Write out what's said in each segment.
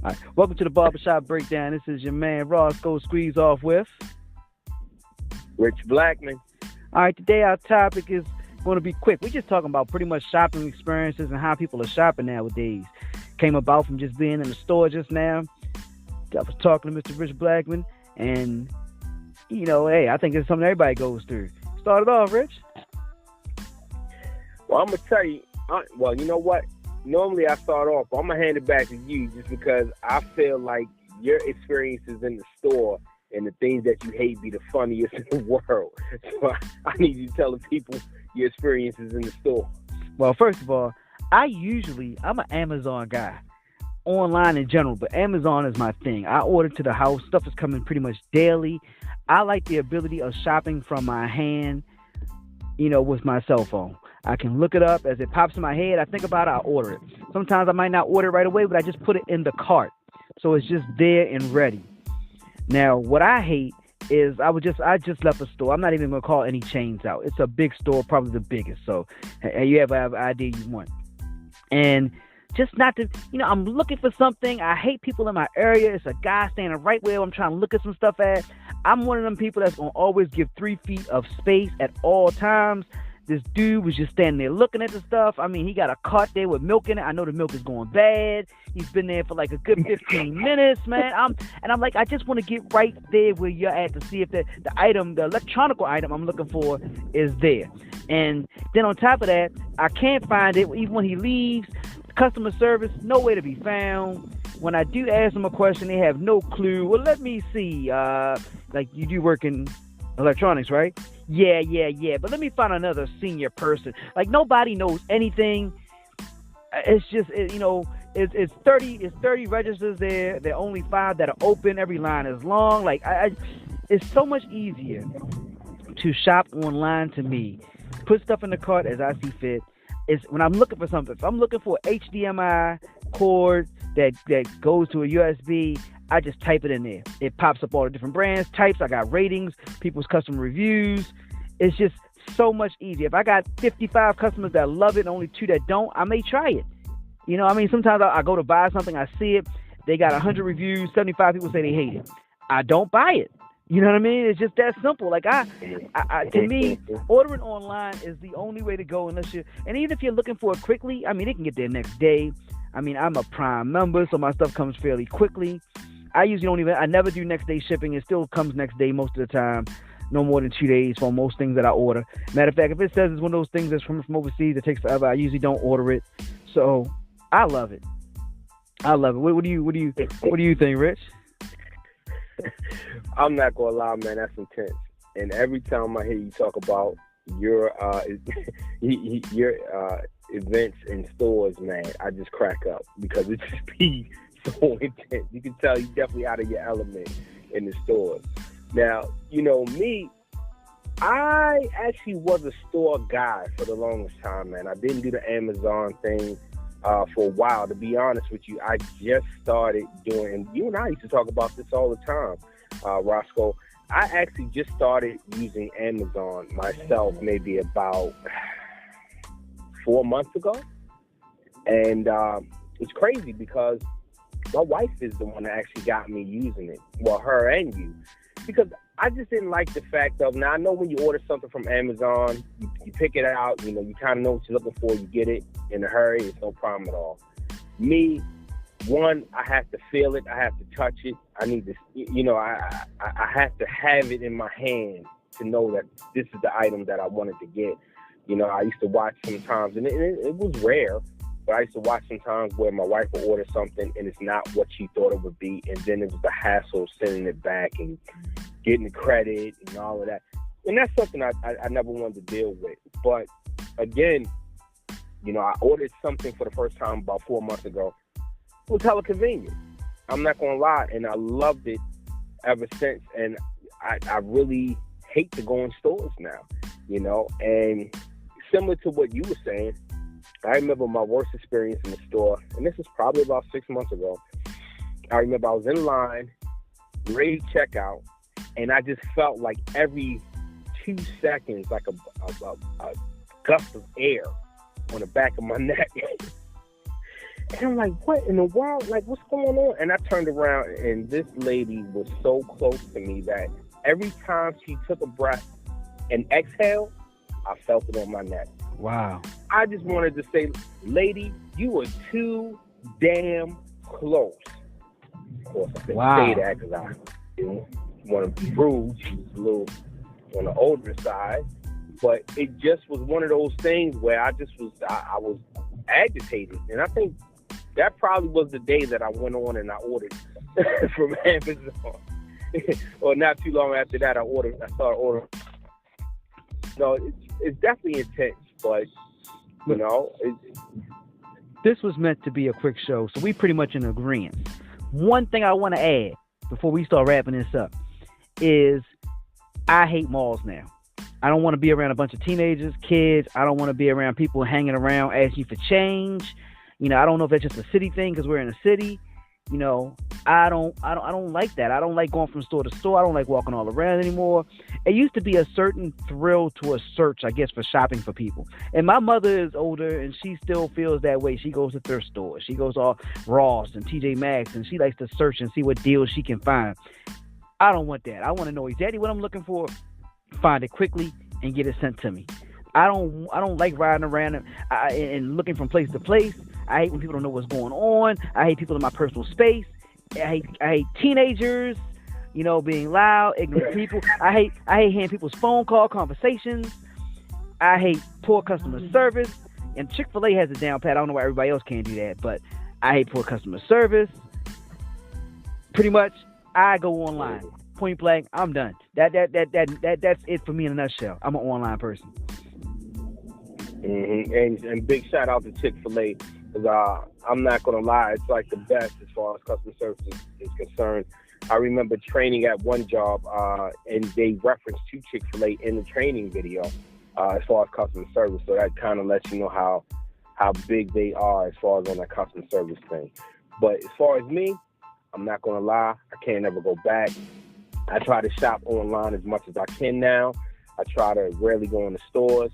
All right. Welcome to the Barbershop Breakdown. This is your man Roscoe Squeeze Off with. Rich Blackman. All right, today our topic is going to be quick. We're just talking about pretty much shopping experiences and how people are shopping nowadays. Came about from just being in the store just now. I was talking to Mr. Rich Blackman, and hey, I think it's something everybody goes through. Started off, Rich. Well, I'm gonna tell you. You know what? Normally I start off, but I'm gonna hand it back to you just because I feel like your experiences in the store and the things that you hate be the funniest in the world. So I need you to tell the people your experiences in the store. Well, first of all, I'm an Amazon guy, online in general, but Amazon is my thing. I order to the house. Stuff is coming pretty much daily. I like the ability of shopping from my hand, with my cell phone. I can look it up as it pops in my head. I think about it, I order it. Sometimes I might not order it right away, but I just put it in the cart. So it's just there and ready. Now, what I hate is I just left a store. I'm not even going to call any chains out. It's a big store, probably the biggest. So you have an idea you want. And just not to, I'm looking for something. I hate people in my area. It's a guy standing right where I'm trying to look at some stuff at. I'm one of them people that's going to always give 3 feet of space at all times. This dude was just standing there looking at the stuff. I mean, he got a cart there with milk in it. I know the milk is going bad. He's been there for like a good 15 minutes, man. I'm like, I just want to get right there where you're at to see if the electronic item I'm looking for is there. And then on top of that, I can't find it. Even when he leaves, customer service, nowhere to be found. When I do ask them a question, they have no clue. Well, let me see. Like you do work in electronics, right? Yeah. But let me find another senior person. Like nobody knows anything. It's just, it's 30 registers there. There are only 5 that are open. Every line is long. Like it's so much easier to shop online to me. Put stuff in the cart as I see fit. It's when I'm looking for something. If I'm looking for HDMI cord that goes to a USB, I just type it in there. It pops up all the different brands, types. I got ratings, people's customer reviews. It's just so much easier. If I got 55 customers that love it and only 2 that don't, I may try it. Sometimes I go to buy something, I see it, they got 100 reviews, 75 people say they hate it. I don't buy it. You know what I mean? It's just that simple. Like to me, ordering online is the only way to go and even if you're looking for it quickly, I mean, it can get there next day. I mean, I'm a Prime member, so my stuff comes fairly quickly. I never do next day shipping. It still comes next day most of the time. No more than 2 days for most things that I order. Matter of fact, if it says it's one of those things that's from overseas, it takes forever. I usually don't order it. So I love it. What do you think, Rich? I'm not gonna lie, man. That's intense. And every time I hear you talk about your events in stores, man, I just crack up because it just be so intense. You can tell you definitely out of your element in the stores. Now, me, I actually was a store guy for the longest time, man. I didn't do the Amazon thing for a while. To be honest with you, I just started doing, and you and I used to talk about this all the time, Roscoe. I actually just started using Amazon myself maybe about 4 months ago. And it's crazy because my wife is the one that actually got me using it. Well, her and you. Because I just didn't like the fact of, now I know when you order something from Amazon, you pick it out, you kind of know what you're looking for, you get it in a hurry, it's no problem at all. Me, one, I have to feel it, I have to touch it, I need to, I have to have it in my hand to know that this is the item that I wanted to get. I used to watch sometimes, and it was rare, but I used to watch sometimes where my wife would order something and it's not what she thought it would be, and then it was the hassle of sending it back and getting the credit and all of that. And that's something I never wanted to deal with. But again, I ordered something for the first time about 4 months ago. It was hella convenient. I'm not going to lie, and I loved it ever since. And I really hate to go in stores now, and similar to what you were saying, I remember my worst experience in the store, and this is probably about 6 months ago. I remember I was in line, ready to check out, and I just felt like every 2 seconds, like a gust of air on the back of my neck. And I'm like, what in the world? Like, what's going on? And I turned around, and this lady was so close to me that every time she took a breath and exhaled, I felt it on my neck. Wow. I just wanted to say, lady, you were too damn close. Of course, I didn't say that because I didn't want to be rude. She was a little on the older side. But it just was one of those things where I was agitated. And I think that probably was the day that I went on and I ordered from Amazon. Or not too long after that, I started ordering. No, it's definitely intense, but, you know. This was meant to be a quick show, so we pretty much in agreement. One thing I want to add before we start wrapping this up is I hate malls now. I don't want to be around a bunch of teenagers, kids. I don't want to be around people hanging around asking for change. You know, I don't know if that's just a city thing because we're in a city. You know, I don't like that. I don't like going from store to store. I don't like walking all around anymore. It used to be a certain thrill to a search, I guess, for shopping for people. And my mother is older, and she still feels that way. She goes to thrift stores. She goes to Ross and TJ Maxx, and she likes to search and see what deals she can find. I don't want that. I want to know exactly what I'm looking for, find it quickly, and get it sent to me. I don't like riding around and looking from place to place. I hate when people don't know what's going on. I hate people in my personal space. I hate teenagers, you know, being loud, ignorant people. I hate hearing people's phone call conversations. I hate poor customer service. And Chick-fil-A has it down pat. I don't know why everybody else can't do that, but I hate poor customer service. Pretty much, I go online. Point blank, I'm done. That's it for me in a nutshell. I'm an online person. Mm-hmm. And big shout out to Chick-fil-A. Because I'm not going to lie, it's like the best as far as customer service is concerned. I remember training at one job, and they referenced to Chick-fil-A in the training video as far as customer service. So that kind of lets you know how big they are as far as on that customer service thing. But as far as me, I'm not going to lie, I can't ever go back. I try to shop online as much as I can now. I try to rarely go in the stores.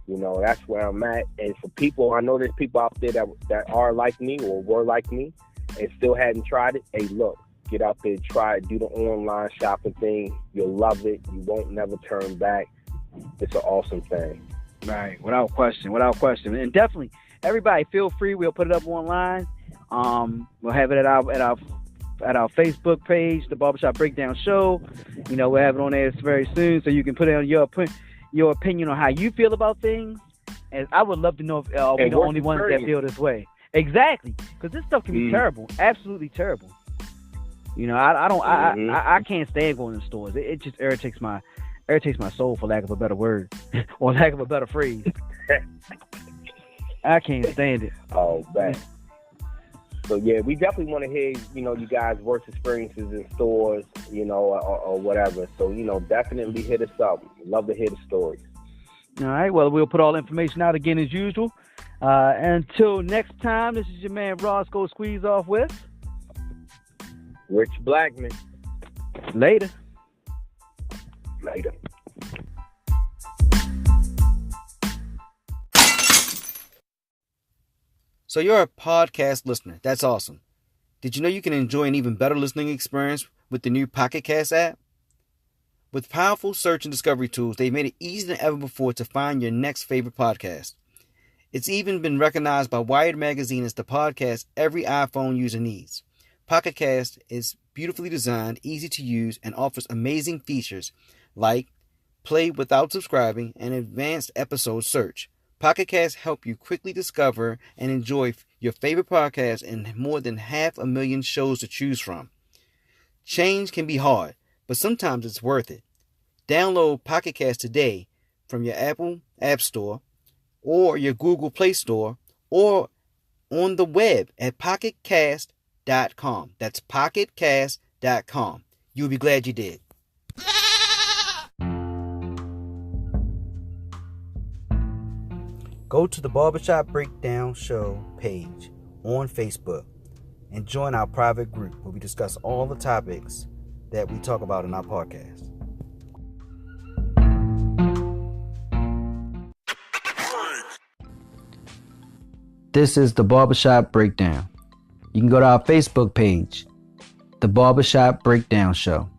You know, that's where I'm at. And for people, I know there's people out there that are like me or were like me and still hadn't tried it. Hey, look, get out there, try it, do the online shopping thing. You'll love it. You won't never turn back. It's an awesome thing. Right, without question. And definitely, everybody feel free. We'll put it up online. We'll have it at our Facebook page, the Barbershop Breakdown Show. You know, we'll have it on there very soon, so you can put it on your opinion on how you feel about things. And I would love to know if we're the only ones that feel this way. Exactly, because this stuff can be terrible, absolutely terrible. You know, I can't stand going to stores. It just irritates my soul, for lack of a better word, or lack of a better phrase. I can't stand it. Oh, man. So yeah, we definitely want to hear, you know, you guys' worst experiences in stores, you know, or whatever. So, you know, definitely hit us up. Love to hear the stories. All right. Well, we'll put all the information out again as usual. Until next time, this is your man Roscoe Squeeze Off with Rich Blackman. Later. So you're a podcast listener. That's awesome. Did you know you can enjoy an even better listening experience with the new Pocket Cast app? With powerful search and discovery tools, they've made it easier than ever before to find your next favorite podcast. It's even been recognized by Wired Magazine as the podcast every iPhone user needs. Pocket Cast is beautifully designed, easy to use, and offers amazing features like play without subscribing and advanced episode search. Pocket Casts help you quickly discover and enjoy your favorite podcasts and more than 500,000 shows to choose from. Change can be hard, but sometimes it's worth it. Download Pocket Cast today from your Apple App Store or your Google Play Store or on the web at pocketcast.com. That's pocketcast.com. You'll be glad you did. Go to the Barbershop Breakdown Show page on Facebook and join our private group where we discuss all the topics that we talk about in our podcast. This is the Barbershop Breakdown. You can go to our Facebook page, The Barbershop Breakdown Show.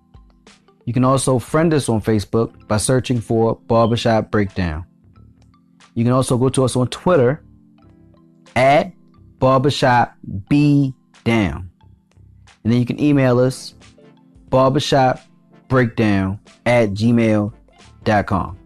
You can also friend us on Facebook by searching for Barbershop Breakdown. You can also go to us on Twitter at Barbershop B Down. And then you can email us barbershopbreakdown@gmail.com.